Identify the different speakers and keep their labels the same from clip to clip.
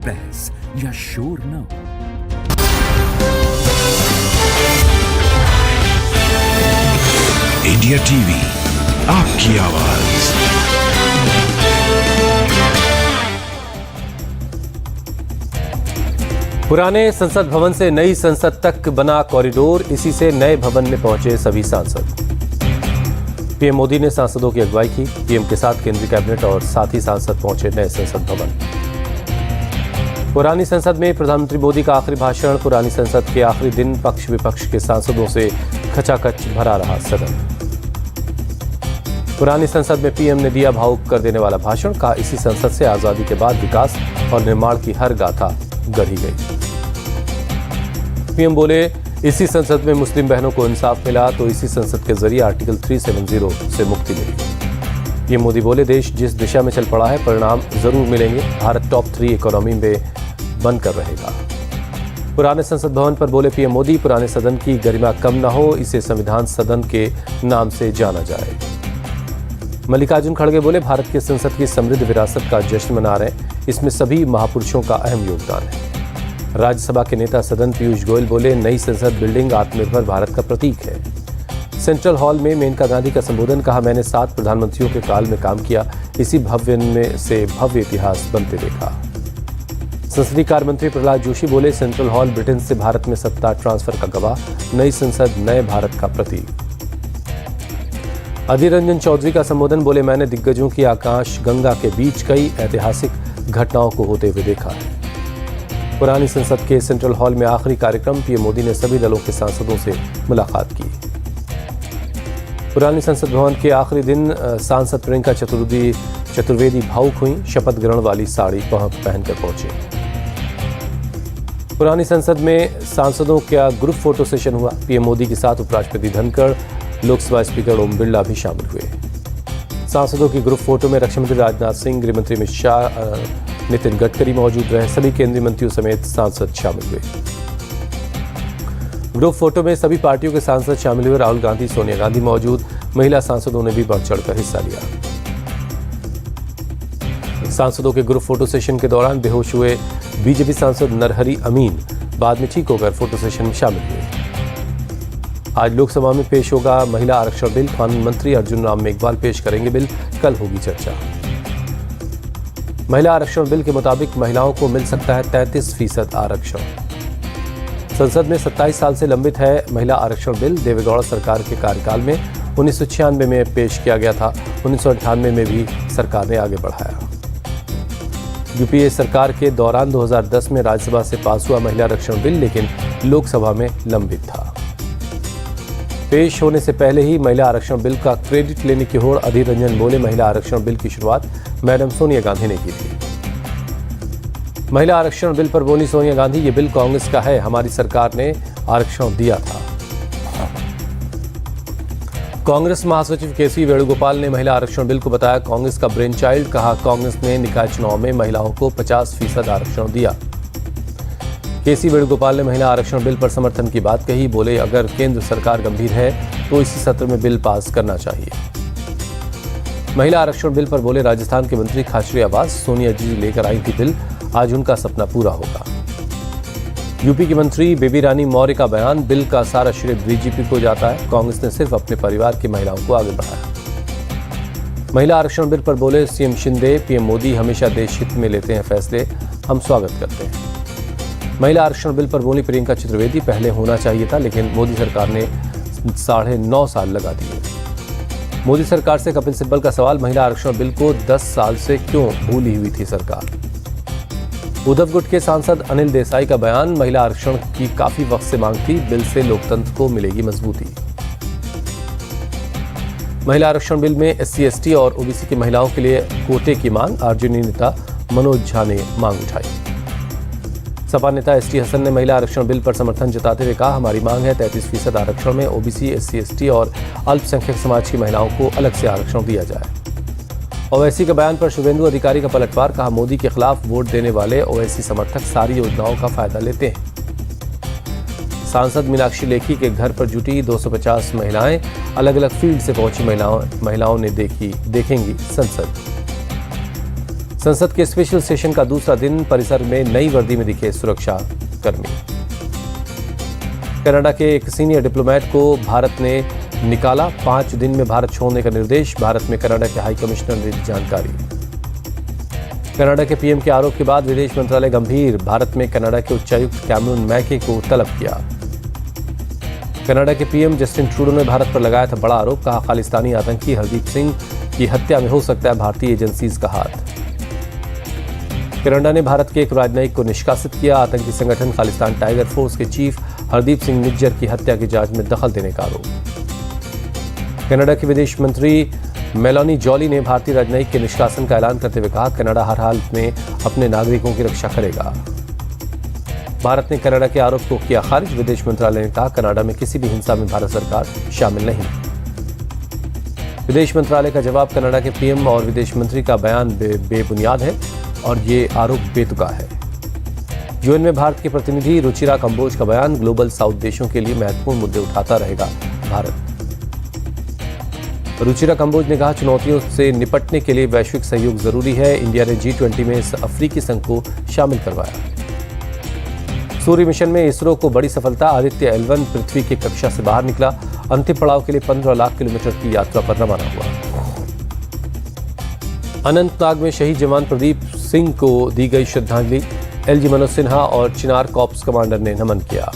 Speaker 1: बहस या शोर न हो।
Speaker 2: इंडिया टीवी, आपकी आवाज।
Speaker 3: पुराने संसद भवन से नई संसद तक बना कॉरिडोर, इसी से नए भवन में पहुंचे सभी सांसद। पीएम मोदी ने सांसदों की अगुवाई की। पीएम के साथ केंद्रीय कैबिनेट और साथ ही सांसद पहुंचे नए संसद भवन। पुरानी संसद में प्रधानमंत्री मोदी का आखिरी भाषण। पुरानी संसद के आखिरी दिन पक्ष विपक्ष के सांसदों से खचाखच भरा रहा सदन। पुरानी संसद में पीएम ने दिया भावुक कर देने वाला भाषण। कहा, इसी संसद से आजादी के बाद विकास और निर्माण की हर गाथा गढ़ी गई। पीएम बोले, इसी संसद में मुस्लिम बहनों को इंसाफ मिला तो इसी संसद के जरिए आर्टिकल 370 से मुक्ति मिली। पीएम मोदी बोले, देश जिस दिशा में चल पड़ा है परिणाम जरूर मिलेंगे। भारत टॉप 3 इकोनॉमी में बनकर रहेगा। पुराने संसद भवन पर बोले पीएम मोदी, पुराने सदन की गरिमा कम न हो, इसे संविधान सदन के नाम से जाना जाए। मल्लिकार्जुन खड़गे बोले, भारत की संसद की समृद्ध विरासत का जश्न मना रहे हैं, इसमें सभी महापुरुषों का अहम योगदान है। राज्यसभा के नेता सदन पीयूष गोयल बोले, नई संसद बिल्डिंग आत्मनिर्भर भारत का प्रतीक है। सेंट्रल हॉल में मेनका गांधी का संबोधन। कहा, मैंने 7 प्रधानमंत्रियों के काल में काम किया, इसी भव्य में से भव्य इतिहास बनते देखा। संसदीय कार्य मंत्री प्रहलाद जोशी बोले, सेंट्रल हॉल ब्रिटेन से भारत में सत्ता ट्रांसफर का गवाह, नई संसद नए भारत का प्रतीक। अधीर रंजन चौधरी का संबोधन। बोले, मैंने दिग्गजों की आकाश गंगा के बीच कई ऐतिहासिक घटनाओं को होते हुए देखा है। पुरानी संसद के सेंट्रल हॉल में आखिरी कार्यक्रम। पीएम मोदी ने सभी दलों के सांसदों से मुलाकात की। पुरानी संसद भवन के आखिरी दिन सांसद प्रियंका चतुर्वेदी भावुक हुई। शपथ ग्रहण वाली साड़ी पहनकर पहुंचे। पुरानी संसद में सांसदों का ग्रुप फोटो सेशन हुआ। पीएम मोदी के साथ उपराष्ट्रपति धनखड़, लोकसभा स्पीकर ओम बिरला भी शामिल हुए। सांसदों की ग्रुप फोटो में रक्षा मंत्री राजनाथ सिंह, गृह मंत्री अमित शाह, नितिन गडकरी मौजूद रहे। सभी केंद्रीय मंत्रियों समेत सांसद शामिल हुए। ग्रुप फोटो में सभी पार्टियों के सांसद शामिल हुए। राहुल गांधी, सोनिया गांधी मौजूद। महिला सांसदों ने भी बढ़ चढ़कर हिस्सा लिया। सांसदों के ग्रुप फोटो सेशन के दौरान बेहोश हुए बीजेपी सांसद नरहरी अमीन बाद में ठीक होकर फोटो सेशन में शामिल हुए। आज लोकसभा में पेश होगा महिला आरक्षण बिल। कानून मंत्री अर्जुन राम मेघवाल पेश करेंगे बिल। कल होगी चर्चा। महिला आरक्षण बिल के मुताबिक महिलाओं को मिल सकता है 33% आरक्षण। संसद में 27 साल से लंबित है महिला आरक्षण बिल। देवेगौड़ा सरकार के कार्यकाल में 1996 में पेश किया गया था। 1998 में भी सरकार ने आगे बढ़ाया। यूपीए सरकार के दौरान 2010 में राज्यसभा से पास हुआ महिला आरक्षण बिल, लेकिन लोकसभा में लंबित था। पेश होने से पहले ही महिला आरक्षण बिल का क्रेडिट लेने की होड़। अधीर रंजन बोले, महिला आरक्षण बिल की शुरुआत मैडम सोनिया गांधी ने की थी। महिला आरक्षण बिल पर बोली सोनिया गांधी, ये बिल कांग्रेस का है, हमारी सरकार ने आरक्षण दिया था। कांग्रेस महासचिव केसी वेणुगोपाल ने महिला आरक्षण बिल को बताया कांग्रेस का ब्रेन चाइल्ड। कहा, कांग्रेस ने निकाय चुनाव में महिलाओं को 50% आरक्षण दिया। केसी वेणुगोपाल ने महिला आरक्षण बिल पर समर्थन की बात कही। बोले, अगर केंद्र सरकार गंभीर है तो इसी सत्र में बिल पास करना चाहिए। महिला आरक्षण बिल पर बोले राजस्थान के मंत्री खाचरी आवास, सोनिया जी लेकर आई थी बिल, आज उनका सपना पूरा होगा। यूपी की मंत्री बेबी रानी मौर्य का बयान, बिल का सारा श्रेय डीजीपी को जाता है, कांग्रेस ने सिर्फ अपने परिवार की महिलाओं को आगे बढ़ाया। महिला आरक्षण बिल पर बोले सीएम शिंदे, पीएम मोदी हमेशा देश हित में लेते हैं फैसले, हम स्वागत करते हैं। महिला आरक्षण बिल पर बोली प्रियंका चतुर्वेदी, पहले होना चाहिए था लेकिन मोदी सरकार ने 9.5 साल लगा दिए। मोदी सरकार से कपिल सिब्बल का सवाल, महिला आरक्षण बिल को 10 साल से क्यों भूली हुई थी सरकार। उद्धव गुट के सांसद अनिल देसाई का बयान, महिला आरक्षण की काफी वक्त से मांग थी, बिल से लोकतंत्र को मिलेगी मजबूती। महिला आरक्षण बिल में SC ST और OBC की महिलाओं के लिए कोटे की मांग। आरजेडी नेता मनोज झा ने मांग उठाई। सपा नेता ST हसन ने महिला आरक्षण बिल पर समर्थन जताते हुए कहा, हमारी मांग है 33% आरक्षण में OBC, SC ST और अल्पसंख्यक समाज की महिलाओं को अलग से आरक्षण दिया जाए। ओवैसी के बयान पर शुभेंदु अधिकारी का पलटवार। कहा, मोदी के खिलाफ वोट देने वाले ओवैसी समर्थक सारी योजनाओं का फायदा लेते हैं। सांसद मीनाक्षी लेखी के घर पर जुटी 250 महिलाएं। अलग अलग फील्ड से पहुंची महिलाओं ने देखेंगी संसद। संसद के स्पेशल सेशन का दूसरा दिन, परिसर में नई वर्दी में दिखे सुरक्षा कर्मी। कनाडा के एक सीनियर डिप्लोमेट को भारत ने निकाला, 5 दिन में भारत छोड़ने का निर्देश। भारत में कनाडा के हाई कमिश्नर ने दी जानकारी। कनाडा के पीएम के आरोप के बाद विदेश मंत्रालय गंभीर, भारत में कनाडा के उच्चायुक्त कैमरून मैके को तलब किया। कनाडा के पीएम जस्टिन ट्रूडो ने भारत पर लगाया था बड़ा आरोप, कहा खालिस्तानी आतंकी हरदीप सिंह की हत्या में हो सकता है भारतीय एजेंसीज का हाथ। कनाडा ने भारत के एक राजनयिक को निष्कासित किया, आतंकी संगठन खालिस्तान टाइगर फोर्स के चीफ हरदीप सिंह निज्जर की हत्या की जांच में दखल देने का आरोप। कनाडा की विदेश मंत्री मेलानी जॉली ने भारतीय राजनयिक के निष्कासन का ऐलान करते हुए कहा, कनाडा हर हाल में अपने नागरिकों की रक्षा करेगा। भारत ने कनाडा के आरोप को किया खारिज, विदेश मंत्रालय ने कहा कनाडा में किसी भी हिंसा में भारत सरकार शामिल नहीं। विदेश मंत्रालय का जवाब, कनाडा के पीएम और विदेश मंत्री का बयान बेबुनियाद है और ये आरोप बेतुका है। यूएन में भारत के प्रतिनिधि रुचिरा कंबोज का बयान, ग्लोबल साउथ देशों के लिए महत्वपूर्ण मुद्दे उठाता रहेगा भारत। रुचिरा कंबोज ने कहा, चुनौतियों से निपटने के लिए वैश्विक सहयोग जरूरी है। इंडिया ने G20 में इस अफ्रीकी संघ को शामिल करवाया। सूर्य मिशन में इसरो को बड़ी सफलता, आदित्य L1 पृथ्वी की कक्षा से बाहर निकला, अंतिम पड़ाव के लिए 15 लाख किलोमीटर की यात्रा पर रवाना हुआ। अनंतनाग में शहीद जवान प्रदीप सिंह को दी गई श्रद्धांजलि, LG मनोज सिन्हा और चिनार कॉर्प्स कमांडर ने नमन किया।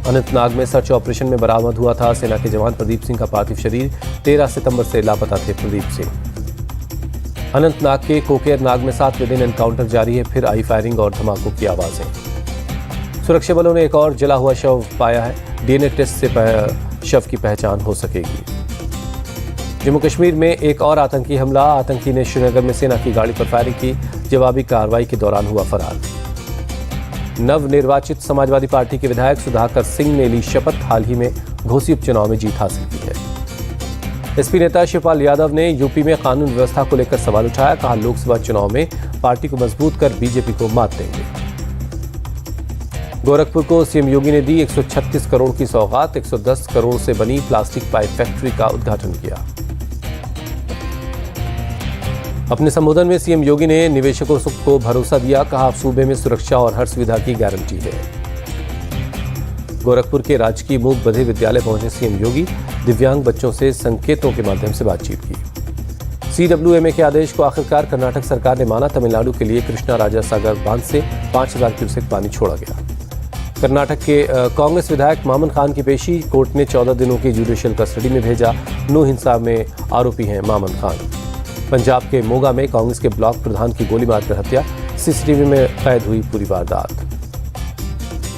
Speaker 3: अनंतनाग में सर्च ऑपरेशन में बरामद हुआ था सेना के जवान प्रदीप सिंह का पार्थिव शरीर, 13 सितंबर से लापता थे प्रदीप सिंह। अनंतनाग के कोकेरनाग में 7वें दिन एनकाउंटर जारी है, फिर आई फायरिंग और धमाकों की आवाजें। सुरक्षा बलों ने एक और जला हुआ शव पाया है, डीएनए टेस्ट से शव की पहचान हो सकेगी। जम्मू कश्मीर में एक और आतंकी हमला, आतंकी ने श्रीनगर में सेना की गाड़ी पर फायरिंग की, जवाबी कार्रवाई के दौरान हुआ फरार। नवनिर्वाचित समाजवादी पार्टी के विधायक सुधाकर सिंह ने ली शपथ, हाल ही में घोसी उपचुनाव में जीत हासिल की है। एसपी नेता शिवपाल यादव ने यूपी में कानून व्यवस्था को लेकर सवाल उठाया, कहा लोकसभा चुनाव में पार्टी को मजबूत कर बीजेपी को मात देंगे। गोरखपुर को सीएम योगी ने दी 136 करोड़ की सौगात, 110 करोड़ से बनी प्लास्टिक पाइप फैक्ट्री का उद्घाटन किया। अपने संबोधन में सीएम योगी ने निवेशकों को भरोसा दिया, कहा सूबे में सुरक्षा और हर सुविधा की गारंटी है। गोरखपुर के राजकीय मूक बधिर विद्यालय पहुंचे सीएम योगी, दिव्यांग बच्चों से संकेतों के माध्यम से बातचीत की। CWMA के आदेश को आखिरकार कर्नाटक सरकार ने माना, तमिलनाडु के लिए कृष्णा राजा सागर बांध से 5000 क्यूसेक पानी छोड़ा गया। कर्नाटक के कांग्रेस विधायक मामन खान की पेशी, कोर्ट ने 14 दिनों की जुडिशियल कस्टडी में भेजा, नू हिंसा में आरोपी हैं मामन खान। पंजाब के मोगा में कांग्रेस के ब्लॉक प्रधान की गोली मारकर हत्या, सीसीटीवी में कैद हुई पूरी वारदात।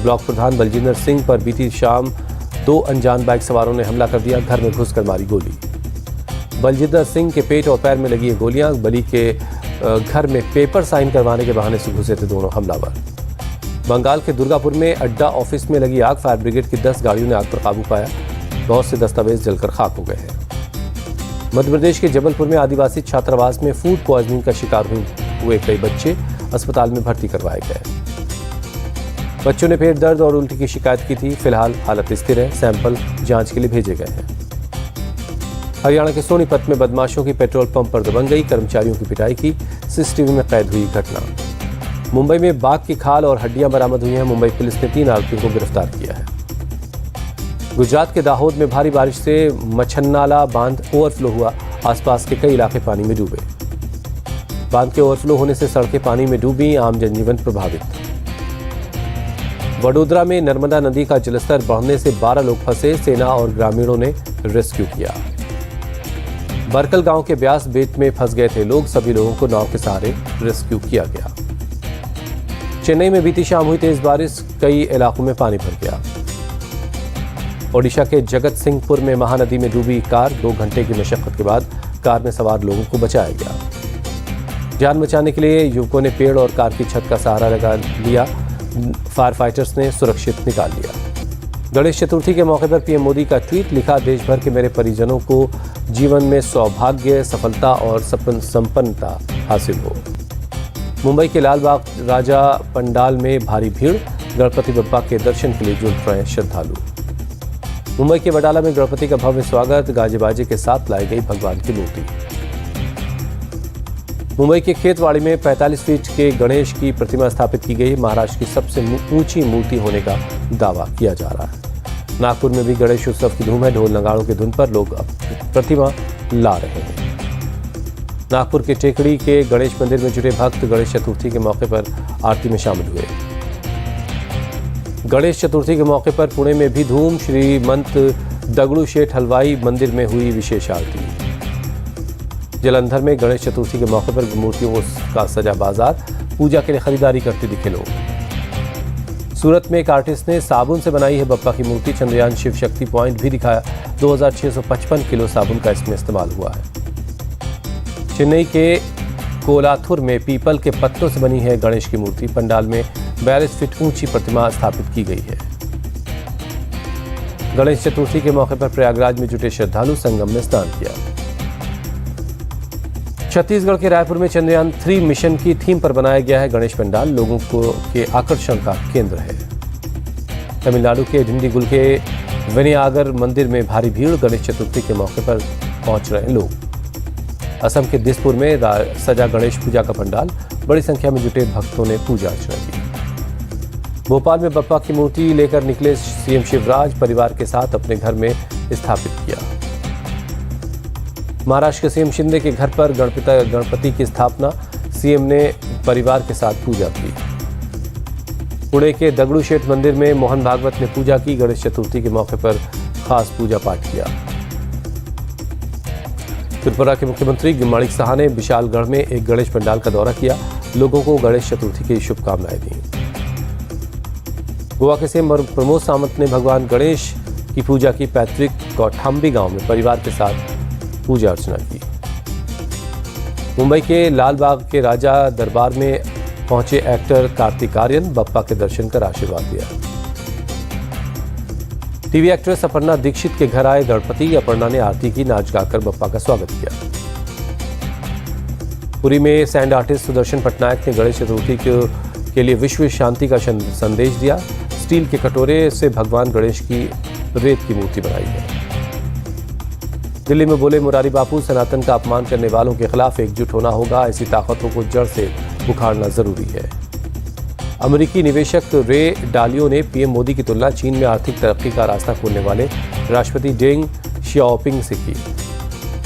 Speaker 3: ब्लॉक प्रधान बलजिंदर सिंह पर बीती शाम 2 अनजान बाइक सवारों ने हमला कर दिया, घर में घुसकर मारी गोली। बलजिंदर सिंह के पेट और पैर में लगी ये गोलियां, बली के घर में पेपर साइन करवाने के बहाने से घुसे थे दोनों हमलावर। बंगाल के दुर्गापुर में अड्डा ऑफिस में लगी आग, फायर ब्रिगेड की 10 गाड़ियों ने आग पर काबू पाया, बहुत से दस्तावेज जलकर खाक हो गए हैं। मध्य प्रदेश के जबलपुर में आदिवासी छात्रावास में फूड पॉइजनिंग का शिकार हुए कई बच्चे अस्पताल में भर्ती करवाए गए। बच्चों ने पेट दर्द और उल्टी की शिकायत की थी, फिलहाल हालत स्थिर है, सैंपल जांच के लिए भेजे गए हैं। हरियाणा के सोनीपत में बदमाशों की पेट्रोल पंप पर दबंगई, कर्मचारियों की पिटाई की, सीसीटीवी में कैद हुई घटना। मुंबई में बाघ की खाल और हड्डियां बरामद हुई हैं, मुंबई पुलिस ने 3 आरोपियों को गिरफ्तार किया है। गुजरात के दाहोद में भारी बारिश से मछन्नाला बांध ओवरफ्लो हुआ, आसपास के कई इलाके पानी में डूबे। बांध के ओवरफ्लो होने से सड़कें पानी में डूबी, आम जनजीवन प्रभावित। वडोदरा में नर्मदा नदी का जलस्तर बढ़ने से 12 लोग फंसे, सेना और ग्रामीणों ने रेस्क्यू किया। बरकल गांव के ब्यास बेट में फंस गए थे लोग, सभी लोगों को नाव के सहारे रेस्क्यू किया गया। चेन्नई में बीती शाम हुई तेज बारिश, कई इलाकों में पानी भर गया। ओडिशा के जगत सिंहपुर में महानदी में डूबी कार, 2 घंटे की मशक्कत के बाद कार में सवार लोगों को बचाया गया। जान बचाने के लिए युवकों ने पेड़ और कार की छत का सहारा लगा लिया, फायर फाइटर्स ने सुरक्षित निकाल लिया। गणेश चतुर्थी के मौके पर पीएम मोदी का ट्वीट, लिखा देश भर के मेरे परिजनों को जीवन में सौभाग्य, सफलता और संपन्नता हासिल हो। मुंबई के लालबाग राजा पंडाल में भारी भीड़, गणपति बप्पा के दर्शन के लिए जुट रहे श्रद्धालु। मुंबई के वडाला में गणपति का भव्य स्वागत, गाजे बाजे के साथ लाई गई भगवान की मूर्ति। मुंबई के खेतवाड़ी में 45 फीट के गणेश की प्रतिमा स्थापित की गई। महाराष्ट्र की सबसे ऊंची मूर्ति होने का दावा किया जा रहा है। नागपुर में भी गणेश उत्सव की धूम है। ढोल नगाड़ों की धुन पर लोग प्रतिमा ला रहे हैं। नागपुर के टेकड़ी के गणेश मंदिर में जुटे भक्त गणेश चतुर्थी के मौके पर आरती में शामिल हुए। गणेश चतुर्थी के मौके पर पुणे में भी धूम। श्रीमंत दगड़ू शेठ हलवाई मंदिर में हुई विशेष आरती। जलंधर में गणेश चतुर्थी के मौके पर मूर्तियों का सजा बाजार। पूजा के लिए खरीदारी करते दिखे लोग। सूरत में एक आर्टिस्ट ने साबुन से बनाई है बप्पा की मूर्ति। चंद्रयान शिव शक्ति पॉइंट भी दिखाया। 2655 किलो साबुन का इसमें इस्तेमाल हुआ है। चेन्नई के कोलाथुर में पीपल के पत्तों से बनी है गणेश की मूर्ति। पंडाल में 42 फीट ऊंची प्रतिमा स्थापित की गई है। गणेश चतुर्थी के मौके पर प्रयागराज में जुटे श्रद्धालु संगम में स्नान किया। छत्तीसगढ़ के रायपुर में चंद्रयान 3 मिशन की थीम पर बनाया गया है गणेश पंडाल। लोगों के आकर्षण का केंद्र है। तमिलनाडु के डिंडीगुल के विनायगर मंदिर में भारी भीड़। गणेश चतुर्थी के मौके पर पहुंच रहे लोग। असम के दिसपुर में सजा गणेश पूजा का पंडाल। बड़ी संख्या में जुटे भक्तों ने पूजा अर्चना की। भोपाल में बप्पा की मूर्ति लेकर निकले सीएम शिवराज। परिवार के साथ अपने घर में स्थापित किया। महाराष्ट्र के सीएम शिंदे के घर पर गणपति की स्थापना। सीएम ने परिवार के साथ पूजा की। पुणे के दगड़ू शेठ मंदिर में मोहन भागवत ने पूजा की। गणेश चतुर्थी के मौके पर खास पूजा पाठ किया। त्रिपुरा के मुख्यमंत्री माणिक साहा ने विशालगढ़ में एक गणेश पंडाल का दौरा किया। लोगों को गणेश चतुर्थी की शुभकामनाएं दी। गोवा के सीएम प्रमोद सावंत ने भगवान गणेश की पूजा की। पैतृक कौठांबी गांव में परिवार के साथ पूजा अर्चना की। मुंबई के लालबाग के राजा दरबार में पहुंचे एक्टर कार्तिक आर्यन। बप्पा के दर्शन कर आशीर्वाद दिया। टीवी एक्ट्रेस अपर्णा दीक्षित के घर आए गणपति। अपर्णा ने आरती की। नाच गाकर बप्पा का स्वागत किया। पुरी में सैंड आर्टिस्ट सुदर्शन पटनायक ने गणेश चतुर्थी के लिए विश्व शांति का संदेश दिया। स्टील के कटोरे से भगवान गणेश की रेत की मूर्ति बनाई है। दिल्ली में बोले मुरारी बापू, सनातन का अपमान करने वालों के खिलाफ एकजुट होना होगा। ऐसी ताकतों को जड़ से उखाड़ना जरूरी है। अमेरिकी निवेशक रे डालियो ने पीएम मोदी की तुलना चीन में आर्थिक तरक्की का रास्ता खोलने वाले राष्ट्रपति डेंग शियाओपिंग से की।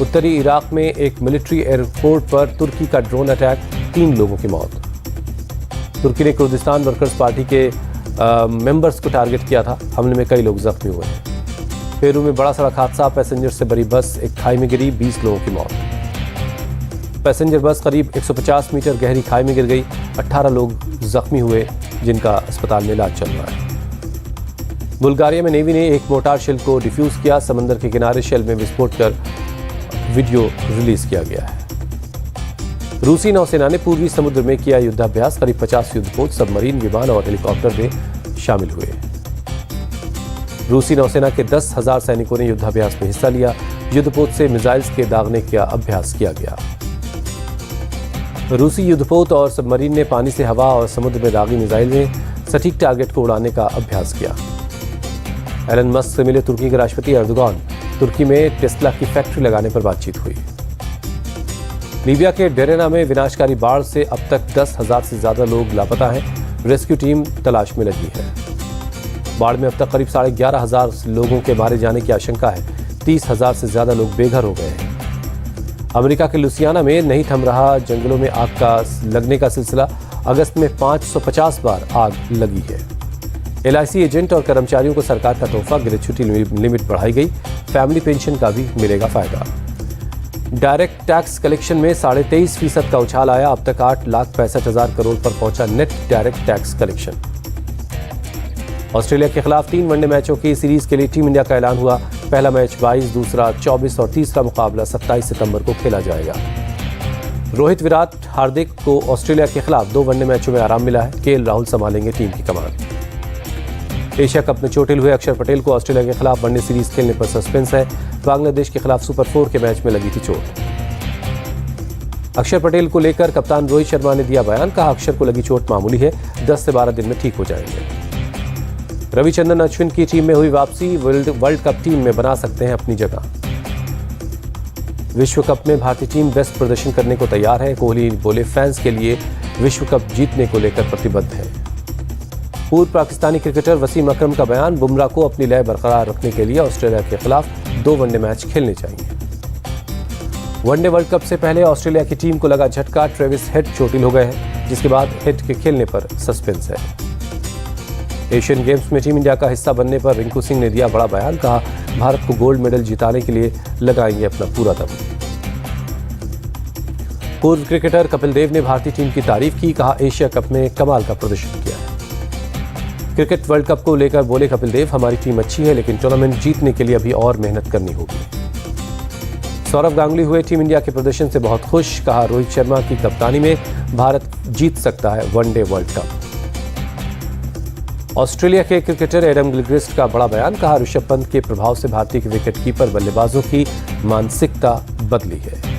Speaker 3: उत्तरी इराक में एक मिलिट्री एयरपोर्ट पर तुर्की का ड्रोन अटैक। 3 लोगों की मौत। तुर्की ने कुर्दिस्तान वर्कर्स पार्टी के मेंबर्स को टारगेट किया था। हमले में कई लोग जख्मी हुए हैं। पेरू में बड़ा सड़क हादसा। पैसेंजर से भरी बस एक खाई में गिरी। 20 लोगों की मौत। पैसेंजर बस करीब 150 मीटर गहरी खाई में गिर गई। 18 लोग जख्मी हुए, जिनका अस्पताल में इलाज चल रहा है। बुल्गारिया में नेवी ने एक मोर्टार शेल को डिफ्यूज किया। समंदर के किनारे शेल में विस्फोट कर वीडियो रिलीज किया गया है। रूसी नौसेना ने पूर्वी समुद्र में किया युद्धाभ्यास। करीब 50 युद्धपोत, सबमरीन, विमान और हेलीकॉप्टर में शामिल हुए। रूसी नौसेना के 10,000 सैनिकों ने युद्धाभ्यास में हिस्सा लिया। युद्धपोत से मिसाइल्स के दागने का अभ्यास किया गया। रूसी युद्धपोत और सबमरीन ने पानी से हवा और समुद्र में दागी मिसाइल में सटीक टारगेट को उड़ाने का अभ्यास किया। एलन मस्क से मिले तुर्की के राष्ट्रपति एर्दोगान। तुर्की में टेस्ला की फैक्ट्री लगाने पर बातचीत हुई। लीबिया के डेरेना में विनाशकारी बाढ़ से अब तक 10,000 से ज्यादा लोग लापता हैं। रेस्क्यू टीम तलाश में लगी है। बाढ़ में अब तक करीब 11,500 लोगों के मारे जाने की आशंका है। 30,000 से ज्यादा लोग बेघर हो गए हैं। अमेरिका के लुसियाना में नहीं थम रहा जंगलों में आग का लगने का सिलसिला। अगस्त में 550 बार आग लगी है। LIC एजेंट और कर्मचारियों को सरकार का तोहफा। गृह छुट्टी लिमिट बढ़ाई गई। फैमिली पेंशन का भी मिलेगा फायदा। डायरेक्ट टैक्स कलेक्शन में 23.5% का उछाल आया। अब तक 8,65,000 करोड़ पर पहुंचा net direct tax collection. Australia के खिलाफ 3 वनडे मैचों की सीरीज के लिए टीम इंडिया का ऐलान हुआ। पहला मैच 22, दूसरा 24 और तीसरा मुकाबला 27 सितंबर को खेला जाएगा। रोहित, विराट, हार्दिक को ऑस्ट्रेलिया के खिलाफ 2 वनडे मैचों में आराम मिला है। KL राहुल संभालेंगे टीम की कमान। एशिया कप में चोटिल हुए अक्षर पटेल को ऑस्ट्रेलिया के खिलाफ वनडे सीरीज खेलने पर सस्पेंस है। बांग्लादेश के खिलाफ सुपर 4 के मैच में लगी थी चोट। अक्षर पटेल को लेकर कप्तान रोहित शर्मा ने दिया बयान। कहा, अक्षर को लगी चोट मामूली है, 10 से 12 दिन में ठीक हो जाएंगे। रविचंद्रन अश्विन की टीम में हुई वापसी। वर्ल्ड कप टीम में बना सकते हैं अपनी जगह। विश्व कप में भारतीय टीम बेस्ट प्रदर्शन करने को तैयार है। कोहली बोले, फैंस के लिए विश्व कप जीतने को लेकर प्रतिबद्ध है। पूर्व पाकिस्तानी क्रिकेटर वसीम अकरम का बयान, बुमराह को अपनी लय बरकरार रखने के लिए ऑस्ट्रेलिया के खिलाफ 2 वनडे मैच खेलने चाहिए। वनडे वर्ल्ड कप से पहले ऑस्ट्रेलिया की टीम को लगा झटका, ट्रेविस हेड चोटिल हो गए हैं, जिसके बाद हेड के खेलने पर सस्पेंस है। एशियन गेम्स में टीम इंडिया का हिस्सा बनने पर रिंकू सिंह ने दिया बड़ा बयान, कहा भारत को गोल्ड मेडल जिताने के लिए लगाएंगे अपना पूरा दम। पूर्व क्रिकेटर कपिल देव ने भारतीय टीम की तारीफ की, कहा एशिया कप में कमाल का प्रदर्शन किया है। क्रिकेट वर्ल्ड कप को लेकर बोले कपिल देव, हमारी टीम अच्छी है लेकिन टूर्नामेंट जीतने के लिए अभी और मेहनत करनी होगी। सौरव गांगुली हुए टीम इंडिया के प्रदर्शन से बहुत खुश, कहा रोहित शर्मा की कप्तानी में भारत जीत सकता है वनडे वर्ल्ड कप। ऑस्ट्रेलिया के क्रिकेटर एडम गिलक्रिस्ट का बड़ा बयान, कहा ऋषभ पंत के प्रभाव से भारतीय विकेटकीपर बल्लेबाजों की मानसिकता बदली है।